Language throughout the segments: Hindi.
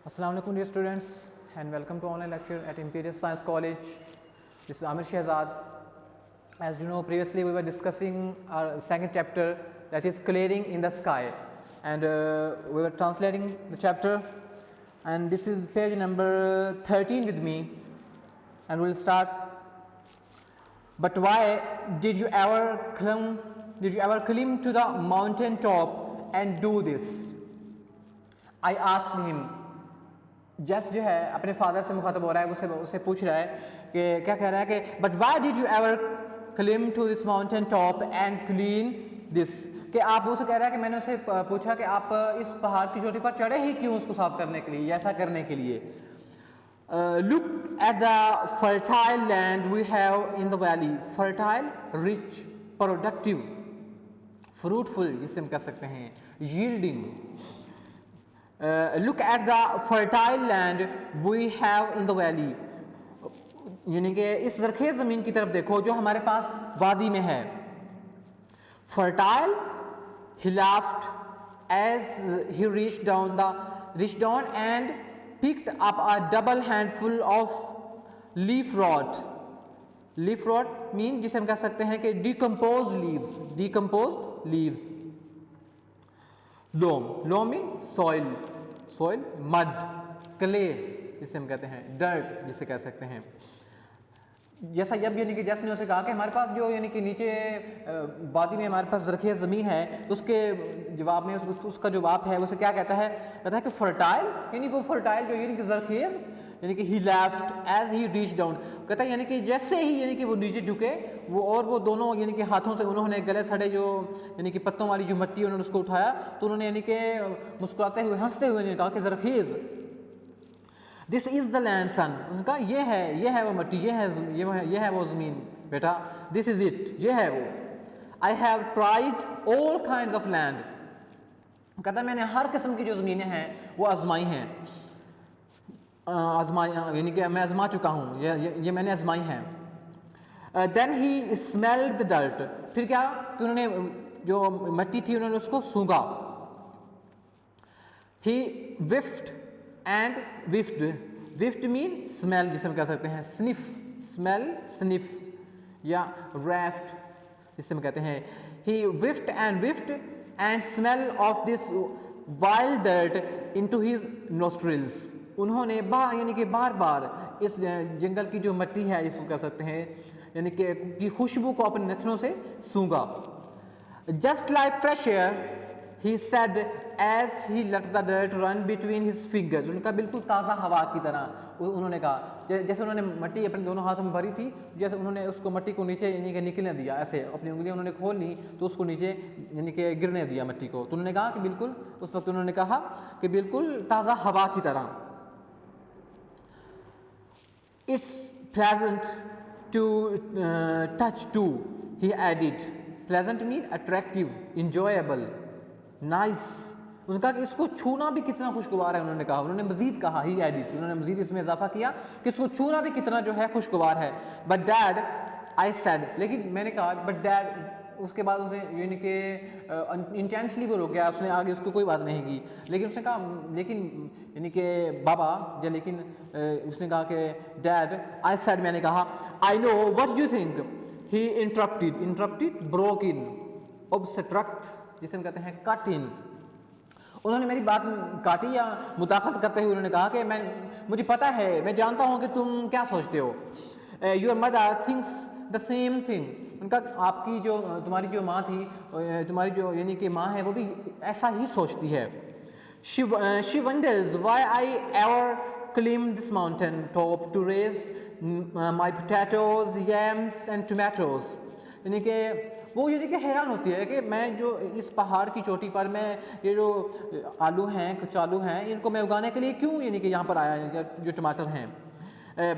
Assalamu alaikum dear students and welcome to online lecture at Imperial Science College. This is Amir Shehzad. As you know, previously we were discussing our second chapter, that is clearing in the sky, and we were translating the chapter, and this is page number 13 with me, and we'll start. But why did you ever climb to the mountain top and do this? I asked him. जस जो है अपने फादर से मुखातब हो रहा है, उसे पूछ रहा है कि क्या कह रहा है कि but why did you ever climb to this mountain top and clean this, कि आप उसे कह रहा है कि मैंने उसे पूछा कि आप इस पहाड़ की चोटी पर चढ़े ही क्यों उसको साफ करने के लिए, ऐसा करने के लिए. Look at the fertile land we have in the valley. Fertile, rich, productive, fruitful जिसे हम कह सकते हैं, yielding. Look at the fertile land we have in the valley. यानी कि इस ज़रख़ेज़ ज़मीन की तरफ देखो जो हमारे पास वादी में है. Fertile, he laughed as he reached down and picked up a double handful of leaf rot. Leaf rot mean जिसे हम कह सकते हैं कि decomposed leaves. Loam mean soil, mud, clay जिसे हम कहते हैं, dirt जिसे कह सकते हैं. जैसा जब यानी कि जैसे ने उसे कहा कि हमारे पास जो यानी कि नीचे वादी में हमारे पास ज़रख़ेज़ ज़मीन है, तो उसके जवाब में उसका जवाब है, उसे क्या कहता है कि फर्टाइल, यानी वो फर्टाइल जो यानी कि ज़रख़ेज़, यानी कि he left as he reach down, कहता है यानी कि जैसे ही यानी कि वो नीचे झुके वो दोनों यानी कि हाथों से उन्होंने गले सड़े जो यानी कि पत्तों वाली जो मिट्टी उन्होंने उसको उठाया, तो उन्होंने यानी कि मुस्कुराते हुए हंसते हुए कहा कि ज़रख़ेज़, दिस इज़ द लैंड सन. उनका ये है वो मिट्टी, ये है वो ज़मीन बेटा, दिस इज़ इट, ये है वो. I have tried all kinds of land. कहता है मैंने हर किस्म की जो ज़मीनें हैं वो आजमाई हैं, यानी कि मैं आजमा चुका हूँ, ये मैंने आजमाई हैं. Then he smelled the dirt. फिर क्या कि उन्होंने जो मिट्टी थी उन्होंने उसको सूंघा. ही विफ्ट मीन स्मेल जिसे हम कह सकते हैं, स्निफ या रैफ्ट जिसे हम कहते हैं. He whiffed and smell of this wild dirt into his nostrils. उन्होंने यानी कि बार इस जंगल की जो मिट्टी है इसको कह सकते हैं यानी कि खुशबू को अपने नथनों से सूंघा. Just like fresh air he said as he let the dirt run between his fingers. उनका बिल्कुल ताज़ा हवा की तरह उन्होंने कहा, जैसे उन्होंने मिट्टी अपने दोनों हाथों में भरी थी, जैसे उन्होंने उसको मिट्टी को नीचे यानी कि निकलने दिया, ऐसे अपनी उंगलियां उन्होंने खोल ली तो उसको नीचे यानी कि गिरने दिया मिट्टी को. तो उन्होंने कहा कि बिल्कुल, उस वक्त उन्होंने कहा कि बिल्कुल ताज़ा हवा की तरह. It's pleasant to touch too, he added. Pleasant mean attractive, enjoyable, nice. उनका कि इसको छूना भी कितना खुशगवार है, उन्होंने कहा. उन्होंने मज़ीद कहा, he added, उन्होंने मज़ीद इसमें इजाफा किया कि इसको छूना भी कितना जो है खुशगवार है. But dad, I said, लेकिन मैंने कहा but dad, उसके बाद उसे यानी कि इंटेंशनली वो रुक गया, उसने आगे उसको कोई बात नहीं की. लेकिन उसने कहा लेकिन यानी कि बाबा, या लेकिन उसने कहा कि डैड, आई सेड, मैंने कहा, I know what you think. He interrupted, broke in, obstruct जिसे हम कहते हैं कट इन. उन्होंने मेरी बात काटी या मुदाखलत करते हुए उन्होंने कहा कि मुझे पता है, मैं जानता हूँ कि तुम क्या सोचते हो. Your mother thinks the same thing. उनका आपकी जो तुम्हारी जो माँ थी, तुम्हारी जो यानी कि माँ है, वो भी ऐसा ही सोचती है. She wonders why I ever climbed this mountain top to raise my potatoes, yams and tomatoes. यानी कि वो यानी कि हैरान होती है कि मैं जो इस पहाड़ की चोटी पर मैं ये जो आलू हैं, कचालू हैं, इनको मैं उगाने के लिए क्यों यानी कि यहाँ पर आया, जो टमाटर हैं.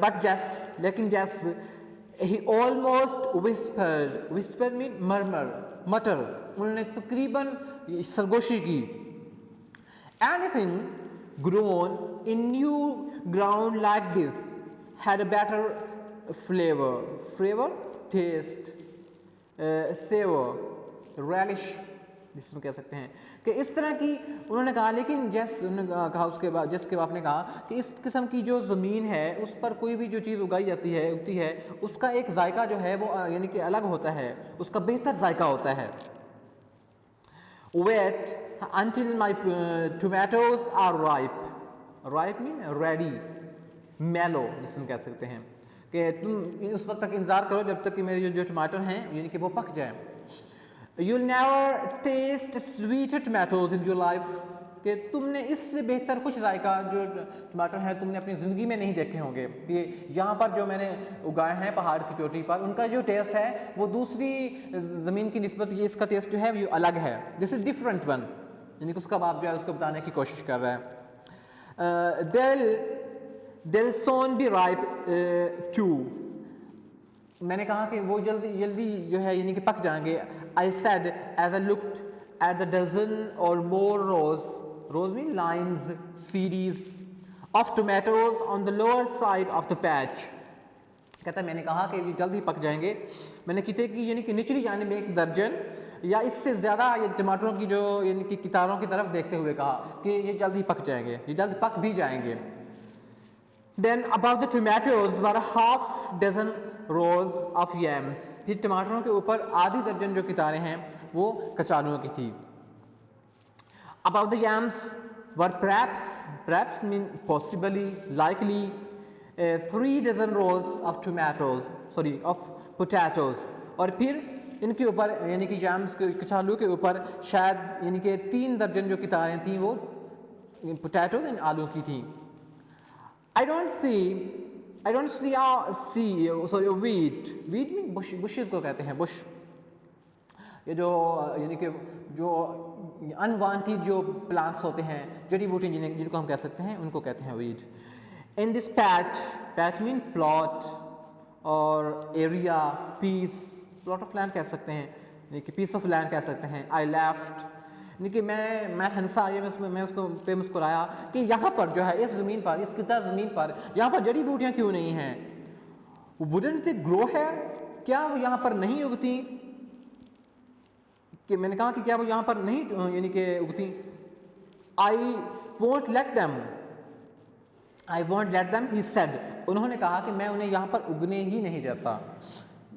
बट जैस, लेकिन जैस, he almost whispered mean mutter. उन्होंने तकरीबन सरगोशी की. Anything grown in new ground like this had a better flavor, taste, savor, relish, जिसमें कह सकते हैं कि इस तरह की उन्होंने कहा, लेकिन उन्होंने कहा उसके बाद जैसे आपने कहा कि इस किस्म की जो ज़मीन है उस पर कोई भी जो चीज़ उगाई जाती है उगती है उसका एक जायका जो है वो यानी कि अलग होता है, उसका बेहतर जायका होता है। Wait until my tomatoes are ripe. Ripe mean ready, mellow जिसमें कह सकते हैं कि तुम उस वक्त तक इंतज़ार करो जब तक कि मेरे जो टमाटर हैं यानी कि वो पक जाएं। You'll never taste sweeter tomatoes in your life. कि तुमने इससे बेहतर कुछ जायका जो टमाटर हैं तुमने अपनी ज़िंदगी में नहीं देखे होंगे कि यहाँ पर जो मैंने उगाए हैं पहाड़ की चोटी पर, उनका जो टेस्ट है वो दूसरी ज़मीन की निस्बत ये इसका टेस्ट जो है वो अलग है। दिस इज़ डिफरेंट वन, यानी कि उसका बाप जो है उसको बताने की कोशिश कर रहा है। They'll soon be ripe too. मैंने कहा कि वो जल्दी जल्दी जो है यानी कि पक जाएंगे। I said as I looked at the dozen or more rows mean lines, series of tomatoes on the lower side of the patch. कहता है मैंने कहा कि ये जल्दी पक जाएंगे। मैंने किते की यानी कि निचली जाने में एक दर्जन या इससे ज़्यादा ये टमाटरों की जो यानी कि कितारों की तरफ देखते हुए कहा कि ये जल्दी पक जाएंगे, ये जल्दी पक भी जाएंगे। Then above the tomatoes were a half dozen rows of yams. फिर टमाटरों के ऊपर आधी दर्जन जो कितारें हैं वो कचालुओं की थी। Above the yams were perhaps mean possibly, likely, 3 dozen rows of potatoes. और फिर इनके ऊपर यानी कि yams कचालू के ऊपर शायद यानी कि 3 दर्जन जो कितारें थीं वो potatoes इन आलू की थी। I don't see wheat mean bushes को कहते हैं, bush। ये जो यानी कि जो अनवांटेड जो प्लांट्स होते हैं, जड़ी बूटी जिनको हम कह सकते हैं, उनको कहते हैं weed. In this patch mean plot और area, piece, plot of land कह सकते हैं, यानी कि पीस ऑफ लैंड कह सकते हैं। आई लेफ्ट यानी कि मैं हंसा, ये मैं उसको पे मुस्कुराया कि यहाँ पर जो है इस ज़मीन पर, इस किता ज़मीन पर यहाँ पर जड़ी बूटियाँ क्यों नहीं हैं? वुडंट दे ग्रो है, क्या वो यहाँ पर नहीं उगती? कि मैंने कहा कि क्या वो यहाँ पर नहीं यानी कि उगती? I won't let them he said, उन्होंने कहा कि मैं उन्हें यहाँ पर उगने ही नहीं देता।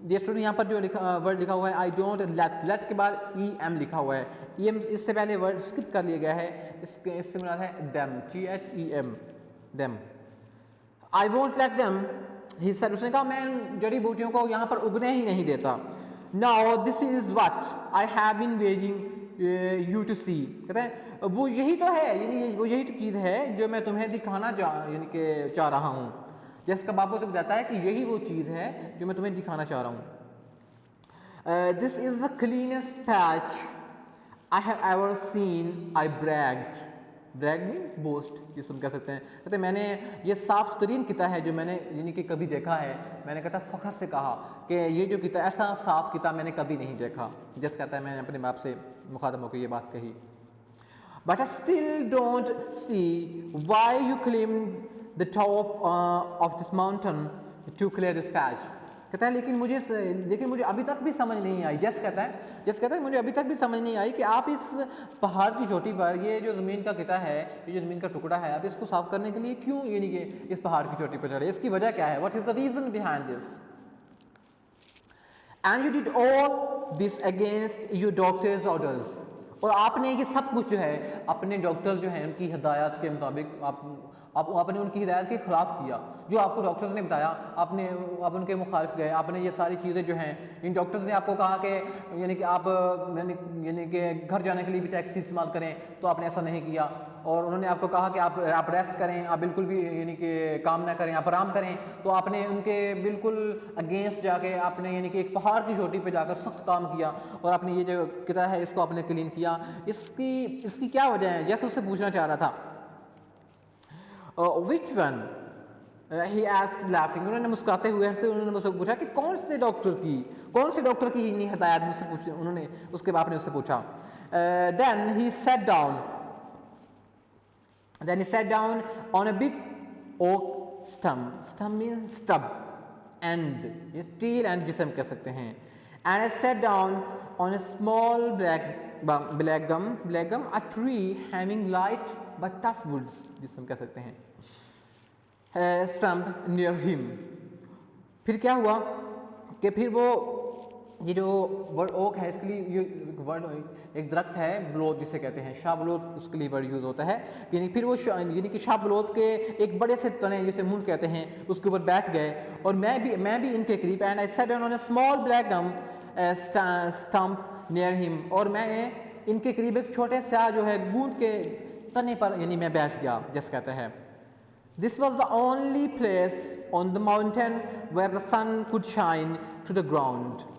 स्टूडेंट यहाँ पर जो वर्ड लिखा हुआ है आई डोंट लेट के बाद em लिखा हुआ है, em इससे पहले वर्ड स्किप कर लिया गया है, इससे मुराद है them, them, them। I won't let them he said, उसने कहा मैं जड़ी बूटियों को यहाँ पर उगने ही नहीं देता। Now this is what I have been waiting you to see। कहते हैं वो यही तो है, यानी वो यही तो चीज़ है जो मैं तुम्हें दिखाना यानी कि चाह रहा हूँ। जैसे बाबू से बताता है कि यही वो चीज़ है जो मैं तुम्हें दिखाना चाह रहा हूँ। This is the cleanest patch I have ever seen, I bragged। Brag mean boast, जिसे हम कह सकते हैं। कहते मैंने ये साफ तरीन किता है जो मैंने यानी कि कभी देखा है। मैंने कहता फ़ख्र से कहा कि ये जो किता ऐसा साफ किता मैंने कभी नहीं देखा। जैसे कहता है मैंने अपने बाप से मुखातब होकर ये बात कही। But I still don't see why you claim the top of this mountain to clear this patch. कहता है लेकिन मुझे अभी तक भी समझ नहीं आई। जस कहता है मुझे अभी तक भी समझ नहीं आई कि आप इस पहाड़ की चोटी पर ये जो ज़मीन का किता है, ये जो ज़मीन का टुकड़ा है, आप इसको साफ करने के लिए क्यों यानी कि इस पहाड़ की चोटी पर चढ़े, इसकी वजह क्या है? What is the reason behind this? And you did all this against your doctors orders. और आपने ये सब कुछ जो है अपने डॉक्टर्स जो हैं उनकी हिदायत के मुताबिक आपने उनकी हिदायत के ख़िलाफ़ किया। जो आपको डॉक्टर्स ने बताया आप उनके मुखालिफ गए। आपने ये सारी चीज़ें जो हैं, इन डॉक्टर्स ने आपको कहा कि यानी कि आप यानी कि घर जाने के लिए भी टैक्सी इस्तेमाल करें, तो आपने ऐसा नहीं किया। और उन्होंने आपको कहा कि आप रेस्ट करें, आप बिल्कुल भी यानी कि काम ना करें, आप आराम करें, तो आपने उनके बिल्कुल अगेंस्ट जाके आपने यानी कि एक पहाड़ की चोटी पे जाकर सख्त काम किया और आपने ये जो किता है इसको आपने क्लीन किया। इसकी क्या वजह है? जैसे उससे पूछना चाह रहा था। Which one? He asked laughing। उन्होंने मुस्कुराते हुए से उन्होंने मुझसे पूछा कि कौन से डॉक्टर की हिदायत मुझसे पूछी, उन्होंने उसके बाप ने उससे पूछा। Then he sat down on a big oak stump। Stump means stub, end, tail end जिसे हम कह सकते हैं। And I sat down on a small black black gum a tree having light but tough woods, जिसे हम कह सकते हैं, स्टम्प नियर हिम। फिर क्या हुआ कि फिर वो ये जो वर्ड ओक है इसके लिए ये वर्ड एक दरख्त है बलोत जिसे कहते हैं, शाह बलोत, उसके लिए वर्ड यूज़ होता है। यानी फिर वो यानी कि शाह बलोत के एक बड़े से तने जिसे मुंड कहते हैं उसके ऊपर बैठ गए और मैं भी इनके करीब, and I sat on a small black gum stump near him, और मैं इनके करीब एक छोटे सा जो है गूंद के तने पर यानी मैं बैठ गया, जैसे कहते हैं। This was the only place on the mountain where the sun could shine to the ground.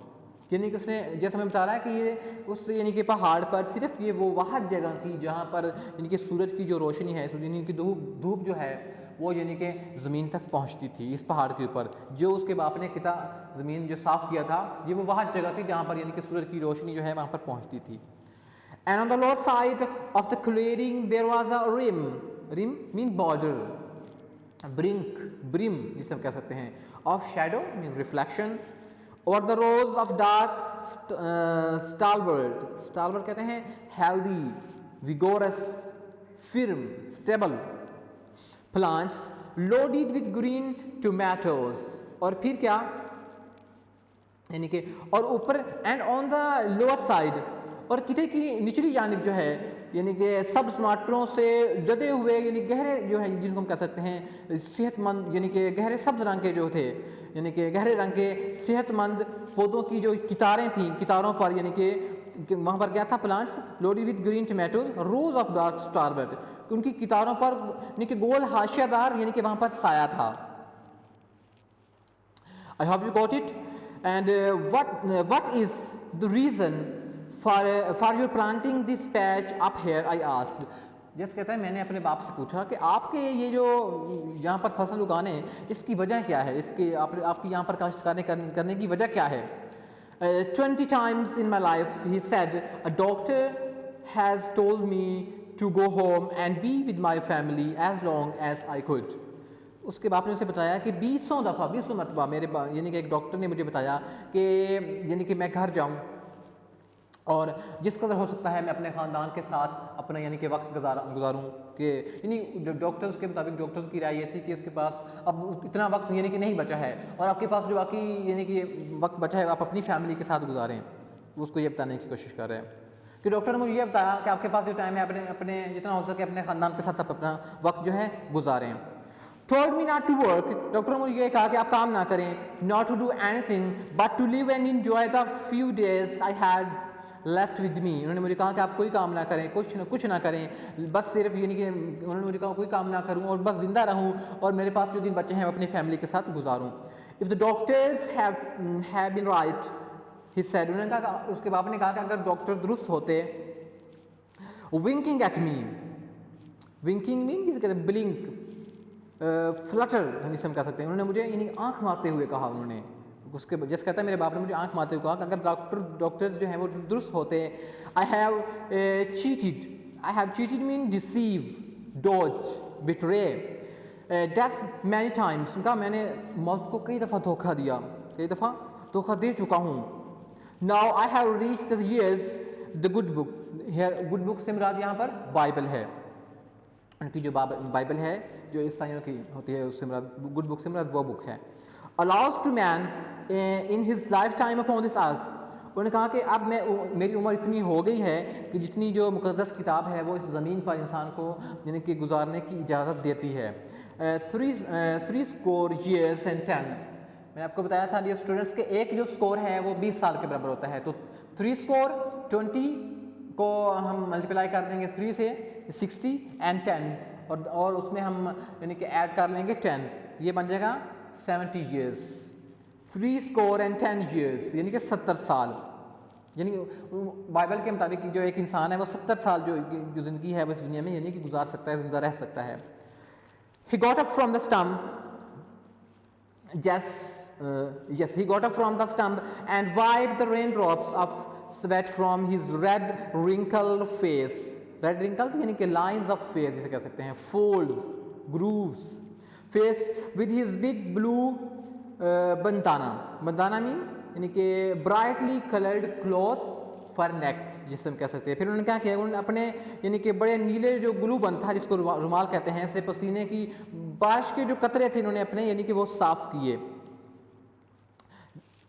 यानी कि उसने जैसे मैं बता रहा है कि ये उस यानी कि पहाड़ पर सिर्फ ये वो वह जगह थी जहाँ पर यानी कि सूरज की जो रोशनी है, यानी कि धूप जो है वो यानी कि ज़मीन तक पहुँचती थी इस पहाड़ के ऊपर। जो उसके बाप ने किता ज़मीन जो साफ़ किया था, ये वो वह जगह थी जहाँ पर यानी कि सूरज की रोशनी जो है वहाँ पर पहुँचती थी। And on the lower side of the clearing there was a rim mean border, brim जिसे हम कह सकते हैं, of shadow mean reflection, or the rows of dark stalwart कहते हैं healthy, vigorous, firm, stable plants loaded with green tomatoes। और फिर क्या यानी कि और ऊपर and on the lower side, और किते की निचली जानिब जो है यानी कि सब टमाटरों से लदे हुए यानी गहरे जो है जिनको हम कह सकते हैं सेहतमंद, यानी कि गहरे सब्ज रंग के जो थे, यानी कि गहरे रंग के सेहतमंद पौधों की जो कितारें थीं, कितारों पर यानी कि वहाँ पर क्या था, plants loaded with green tomatoes, rows of dark starbird, उनकी कितारों पर यानी कि गोल हाशियादार यानी कि वहाँ पर साया था। I hope you got it. And what is the reason for your planting this patch up here, I asked। जैसे कहता है मैंने अपने बाप से पूछा कि आपके ये जो यहाँ पर फसल उगाने इसकी वजह क्या है, इसकी आपकी यहाँ पर काश्तकारी करने की वजह क्या है। 20 times in my life he said a doctor has told me to go home and be with my family as long as I could। उसके बाप ने उसे बताया कि 20 मरतबा मेरे यानी कि एक डॉक्टर ने मुझे बताया कि यानी कि मैं घर जाऊँ और जिस कदर हो सकता है मैं अपने ख़ानदान के साथ अपना यानी कि वक्त गुजारूँ, कि यानी डॉक्टर्स के मुताबिक डॉक्टर्स की राय ये थी कि इसके पास अब इतना वक्त यानी कि नहीं बचा है और आपके पास जो बाकी यानी कि वक्त बचा है आप अपनी फैमिली के साथ गुजारें। उसको ये बताने की कोशिश कर रहे हैं कि डॉक्टर ने मुझे ये बताया कि आपके पास जो टाइम है अपने जितना हो सके अपने ख़ानदान के साथ आप अपना वक्त जो है गुजारें। Told me not to work, doctor ने मुझे ये कहा कि आप काम ना करें, not to do anything but to live and enjoy the few days I had left with me। उन्होंने मुझे कहा कि आप कोई काम ना करें, कुछ ना करें, बस सिर्फ यानी कि उन्होंने मुझे कहा कोई काम ना करूं और बस जिंदा रहूं और मेरे पास जो दिन बचे हैं अपनी फैमिली के साथ गुजारूं। If the doctors have been right, he said, उन्होंने कहा, उसके बाप ने कहा कि अगर डॉक्टर दुरुस्त होते, winking at me, winking mean किसे कहते हैं, blink, फ्लटर हम इसे हम कह सकते हैं, उन्होंने मुझे यानी आंख मारते हुए कहा, उन्होंने उसके जैसे कहता है मेरे बाप ने मुझे आंख मारते हुए कहा कि अगर डॉक्टर्स जो हैं वो दुरुस्त होते, I have cheated mean deceive, dodge, betray, death many times, उनका मैंने मौत को कई दफ़ा धोखा दिया, कई दफ़ा धोखा दे चुका हूँ। Now I have reached the years the good book, good book से मुराद यहाँ पर बाइबल है, उनकी जो बाइबल है जो ईसाइयों की होती है उससे मुराद गुड बुक से मुराद वो बुक है। Allows to man in his life time upon this earth, उन्होंने कहा कि अब मेरी उम्र इतनी हो गई है कि जितनी जो मुक़द्दस किताब है वो इस ज़मीन पर इंसान को यानी कि गुजारने की इजाज़त देती है। 3 स्कोर years and 10, मैंने आपको बताया था ये स्टूडेंट्स के एक जो स्कोर है वो 20 साल के बराबर होता है, तो 3 स्कोर 20 को हम मल्टीप्लाई कर देंगे 3 से 60 एंड 10 और उसमें हम यानी कि ऐड कर लेंगे 10, ये बन जाएगा 70 years। 3 स्कोर एंड 10 years यानी कि 70 साल, यानी बाइबल के मुताबिक जो एक इंसान है वो 70 साल जो ज़िंदगी है वो इस दुनिया में यानी कि गुजार सकता है, ज़िंदा रह सकता है। He got up from the stump, he got up from the stump and wiped the raindrops of sweat from his red wrinkled face। Red wrinkles यानी कि lines of face जिसे कह सकते हैं, folds, grooves, face with his big blue bandana mean यानी कि brightly colored cloth फर नेक जिसे हम कह सकते हैं। फिर उन्होंने क्या किया, उन्होंने अपने यानी कि बड़े नीले जो ग्लू बन था जिसको रुमाल कहते हैं, इससे पसीने की बारिश के जो कतरे थे इन्होंने अपने यानी कि वो साफ किए।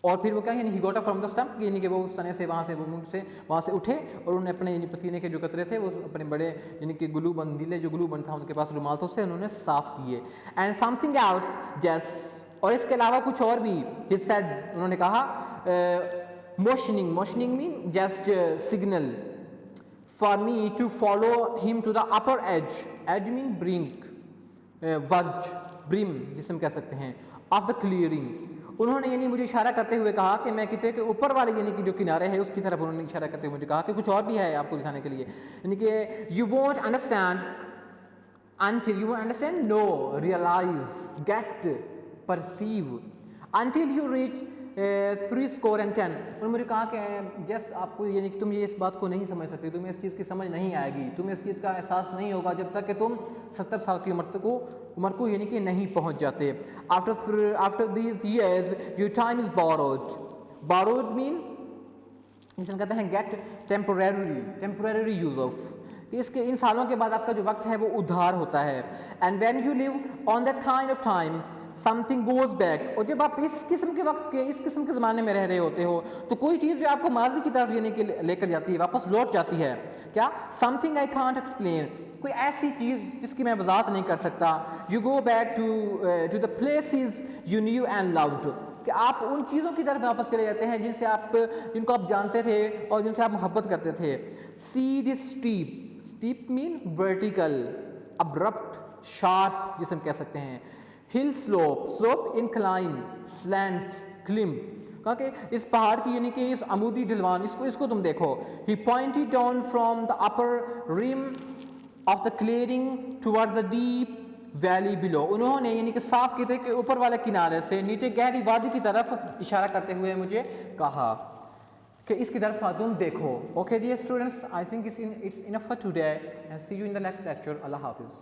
और फिर वो क्या यानी he got up from the stump, यानी कि वो उस तने से वहाँ से उठे और उन्होंने अपने यानी पसीने के जो कतरे थे वो अपने बड़े यानी कि ग्लू बन नीले जो ग्लू बन था उनके पास रुमाल था उससे उन्होंने साफ किए। एंड समथिंग एल्स जस्ट, और इसके अलावा कुछ और भी ही सेड, उन्होंने कहा motioning mean just signal for me to follow him to the upper edge mean brink verge brim जिसे हम कह सकते हैं ऑफ द क्लियरिंग। उन्होंने यानी मुझे इशारा करते हुए कहा कि मैं किते के ऊपर वाले यानी कि जो किनारे है उसकी तरफ उन्होंने इशारा करते हुए मुझे कहा कि कुछ और भी है आपको दिखाने के लिए, यानी कि you won't understand until you understand, no, realize, get, perceive, until you reach 310। उन्होंने मुझे कहा कि जैस आपको यानी कि तुम ये इस बात को नहीं समझ सकते, तुम्हें इस चीज़ की समझ नहीं आएगी, तुम्हें इस चीज़ का एहसास नहीं होगा जब तक कि तुम 70 साल की उम्र को यानी कि नहीं पहुंच जाते। After these years your time is borrowed mean जिसे हम कहते हैं गेट टेम्पररी यूज ऑफ, इसके इन सालों के बाद आपका जो वक्त है वो उधार होता है। And when you live on that kind of time something goes back, और जब आप इस किस्म के वक्त के इस किस्म के ज़माने में रह रहे होते हो तो कोई चीज़ जो आपको माजी की तरफ यानी कि लेकर जाती है, वापस लौट जाती है। क्या? समथिंग आई कांट एक्सप्लेन, कोई ऐसी चीज़ जिसकी मैं वजाहत नहीं कर सकता। You go back to the places you knew and loved, कि आप उन चीज़ों की तरफ वापस चले जाते हैं जिनको आप जानते थे और जिनसे आप मोहब्बत करते थे। See this steep mean vertical, abrupt, sharp जिसे हम कह सकते हैं। Hill slope incline, slant, climb, कहा कि इस पहाड़ की यानी कि इस अमूदी ढलवान इसको तुम देखो। He pointed down from the upper rim of the clearing towards the deep valley below, उन्होंने यानी कि साफ किते के ऊपर वाले किनारे से नीचे गहरी वादी की तरफ इशारा करते हुए मुझे कहा कि इसकी तरफ तुम देखो। Okay ji students, I think it's enough for today and see you in the next lecture. अल्लाह हाफिज़।